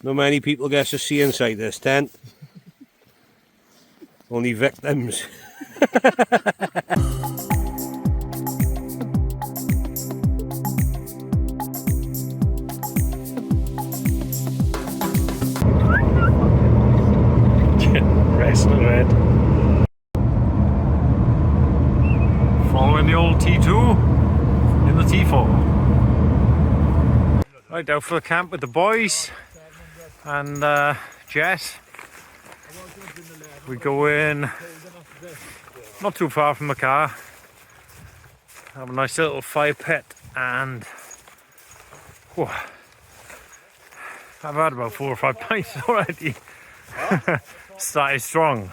Not many people get to see inside this tent. Only victims. Wrestling red. Following the old T2 in the T4. Right, out for the camp with the boys and Jess. We go in not too far from the car. Have a nice little fire pit and whew, I've had about 4 or 5 pints already. Started strong.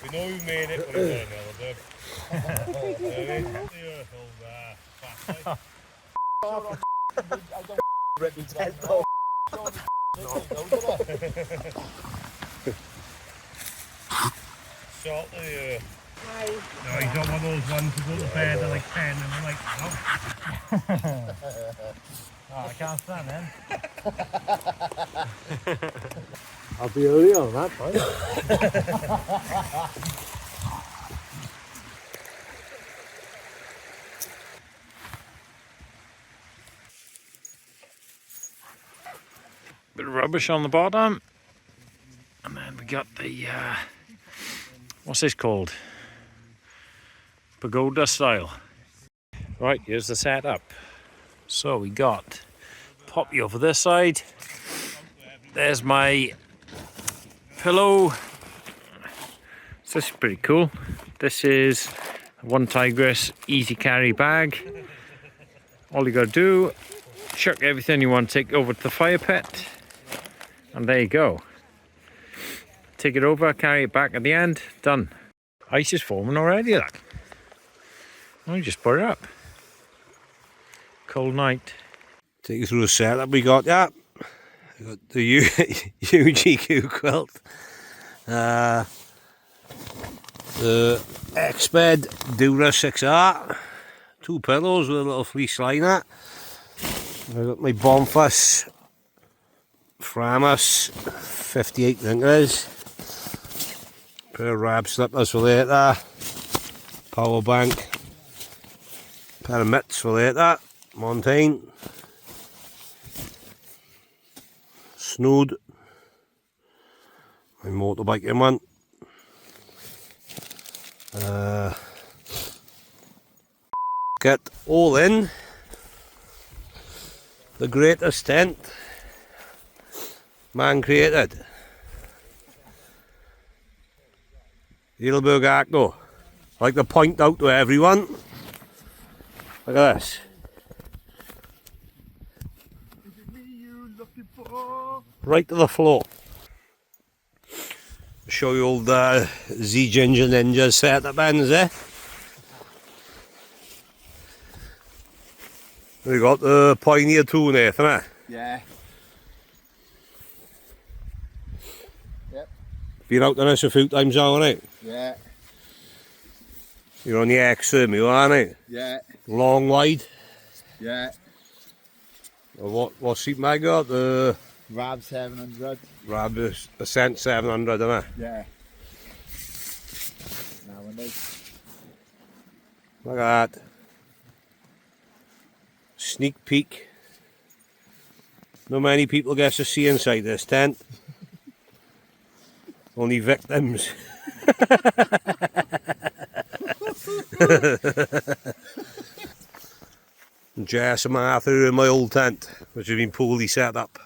We know you made it, but it's No, he's not one of those ones who go to bed at like 10 and they're like, no. Oh, I can't stand then. I'll be early on that point. Bit of rubbish on the bottom. And then we got the, what's this called? Pagoda style. Right, here's the setup. So we got Poppy over this side. There's my pillow. So this is pretty cool. This is one Tigress easy carry bag. All you gotta do, chuck everything you want to take over to the fire pit. And there you go. Take it over, carry it back at the end, done. Ice is forming already, look. I just put it up. Cold night. Take you through the setup we got, yeah. We got the UGQ quilt. The X-Bed Dura 6R. 2 pillows with a little fleece liner. I got my Bonfuss Framus 58 thinkers. Pair of rab slippers for later. Power bank. Pair of mitts for later. Montaigne. Snood. My motorbiking one. Get all in. The greatest tent man created. Heidelberg Acto. I like to point out to everyone. Look at this. Right to the floor. Show you old Z Ginger Ninja setup ends there. We got the Pioneer 2 Nathan, eh? Yeah. Yep. Been out on this a few times now, ain't it? Yeah. You're on the X-Therm, you aren't it? Yeah. Long wide. Yeah. What seat I got? The Rab 700. Rab Ascent 700, isn't it? Yeah. Nowadays. Look at that. Sneak peek. Not many people get to see inside this tent. Only victims. Jess and Martha are in my old tent, which has been poorly set up.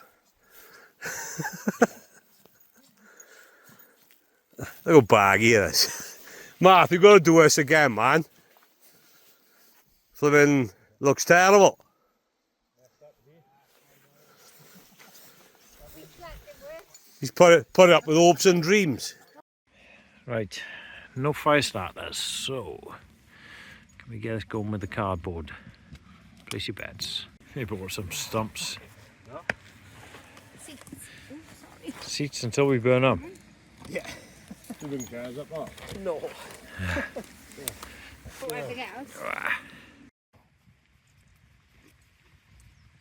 Look how baggy it is. Martha, you've got to do this again, man. Flipping looks terrible. He's put it up with hopes and dreams. Right, no fire starters, so can we get us going with the cardboard? Place your bets. They brought some stumps. Seats. Oh, sorry. Seats until we burn them. Yeah. to bring cars up, what? No. For everything else.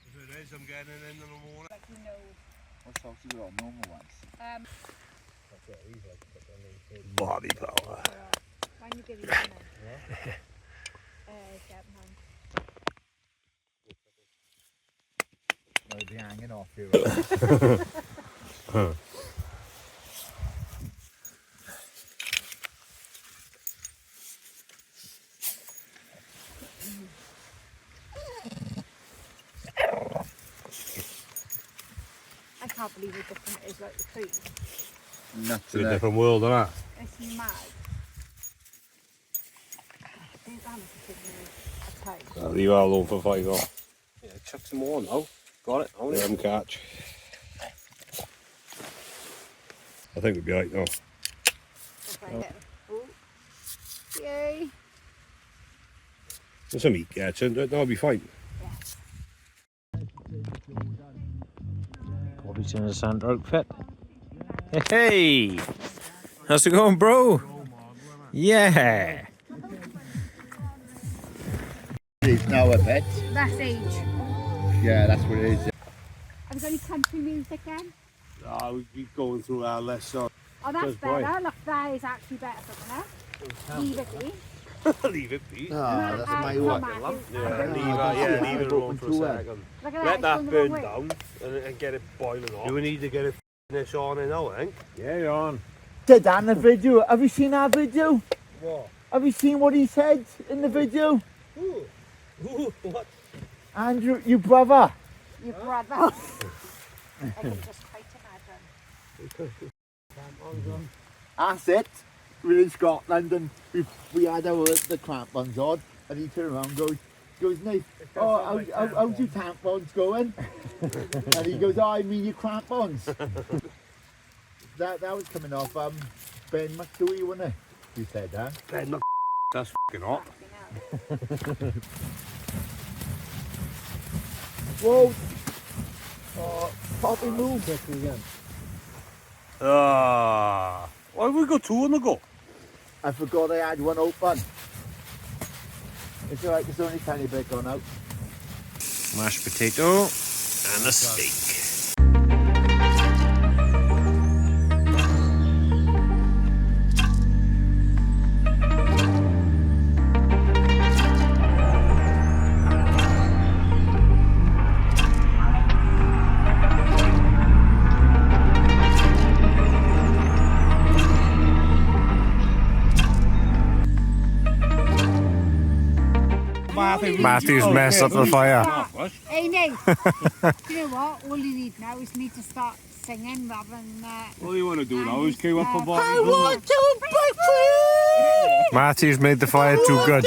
If it is, I'm getting it in the morning. Like you know. What sauces are on normal ones? Body power. When you get it in there. £7. They'll be hanging off you. I can't believe how different it is like the food. Nuts It's a different world, isn't it? It's mad. Think that must have taken a time. I'll leave it alone for 5 off. Yeah, chuck some more now. Got it. Let them catch. I think we'll be right now. Oh. Yay. There's some meat catching, that'll be fine. Bobby's in a Santa outfit. Hey! How's it going, bro? Yeah! It's now a pet. That's age. Yeah, that's what it is. Have you got any country music then? We're going through our list, so Oh, that's Good better. boy. Look, that is actually better for that. Leave it be. leave it be. Ah, that's my one. Leave it alone for a second. Look at Let that, that burn down and get it boiling off. Do we need to get it this on in now, I think? Yeah, you're on. Did that in the video? Have you seen that video? What? Have you seen what he said in the video? Ooh, what? Andrew, your brother. Your brother. I can just quite imagine. That's it. We're in Scotland and we had the crampons on, and he turned around and goes, Nate, oh, how's your tampons going? And he goes, oh, I mean your crampons. that was coming off Ben McDewey, wasn't it? You said that. Ben, look, that's fucking hot. Whoa! Oh, Poppy moved again. Why have we got 2 on the go? I forgot I had one open. It's alright, it's only a tiny bit gone out. Mashed potato and a steak. Matthew's messed up the fire. Hey, Nate. You know what? All you need now is me to start singing rather than... What do you want to do now? Is queue up for I want to break free! Matthew's made the fire too good.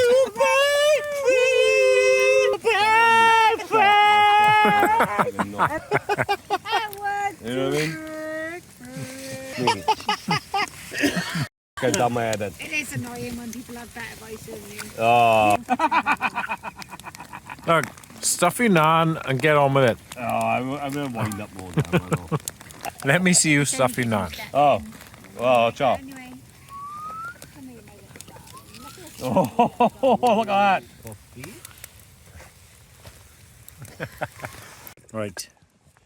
You know what I mean? Get down my head then. It is annoying when people have better voices than you. Oh, Look, stuff your naan and get on with it. I'm going to wind up more now. Let me see you stuff your naan. Oh, well, chop. Anyway. Come here, my little darling. Look at Oh, look at that. Right,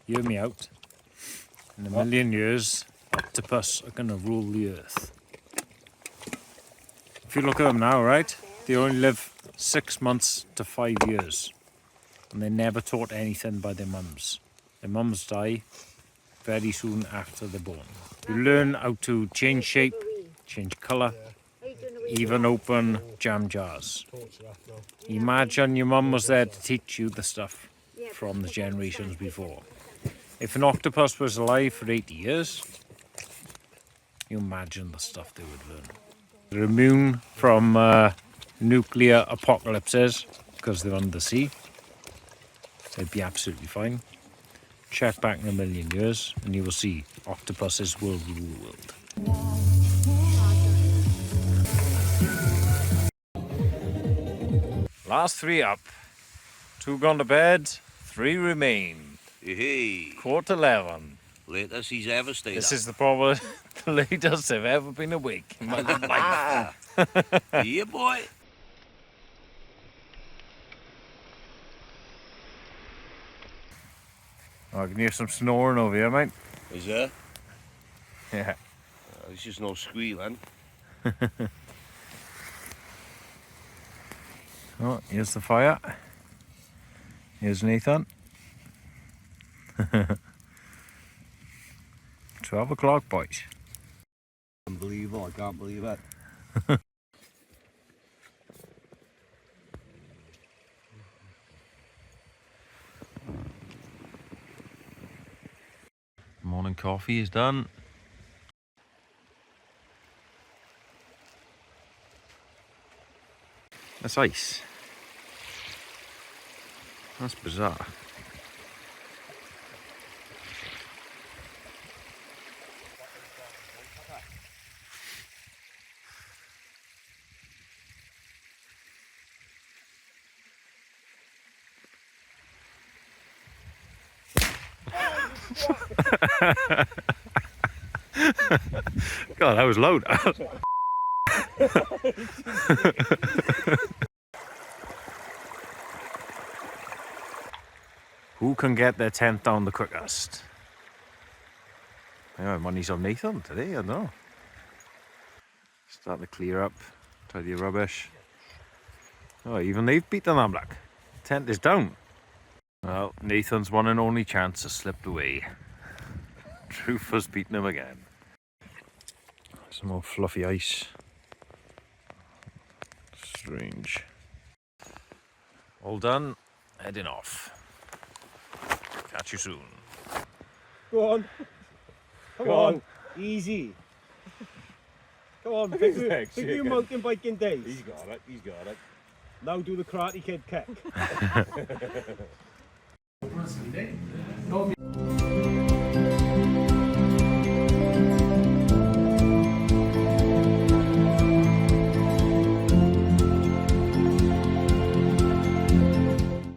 hear me out. In a million years, octopus are going to rule the earth. If you look at them now, right, they only live 6 months to 5 years. And they're never taught anything by their mums. Their mums die very soon after they're born. You learn how to change shape, change colour, even open jam jars. Imagine your mum was there to teach you the stuff from the generations before. If an octopus was alive for 80 years, you imagine the stuff they would learn. They're immune from nuclear apocalypses because they're under the sea. They'd be absolutely fine. Check back in a million years and you will see octopuses will rule the world. Last 3 up. 2 gone to bed, 3 remain. Hey, 11:15. Latest he's ever stayed This up. is the probably the latest I've ever been awake in my life. Yeah, boy. I can hear some snoring over here, mate. Is there? Yeah. There's just no squealing. Oh, here's the fire. Here's Nathan. 12 o'clock, boys. Unbelievable, I can't believe it. Morning coffee is done. That's ice. That's bizarre. God, that was loud. Who can get their tent down the quickest? Yeah, money's on Nathan today, I don't know. Starting to clear up, tidy the rubbish. Oh, even they've beaten them, look. Tent is down. Well, Nathan's one and only chance has slipped away. Truth has beaten him again. Some more fluffy ice. Strange. All done, heading off. Catch you soon. Go on. Come on. Easy. Come on, big you mountain biking days. He's got it, he's got it. Now do the Karate Kid kick.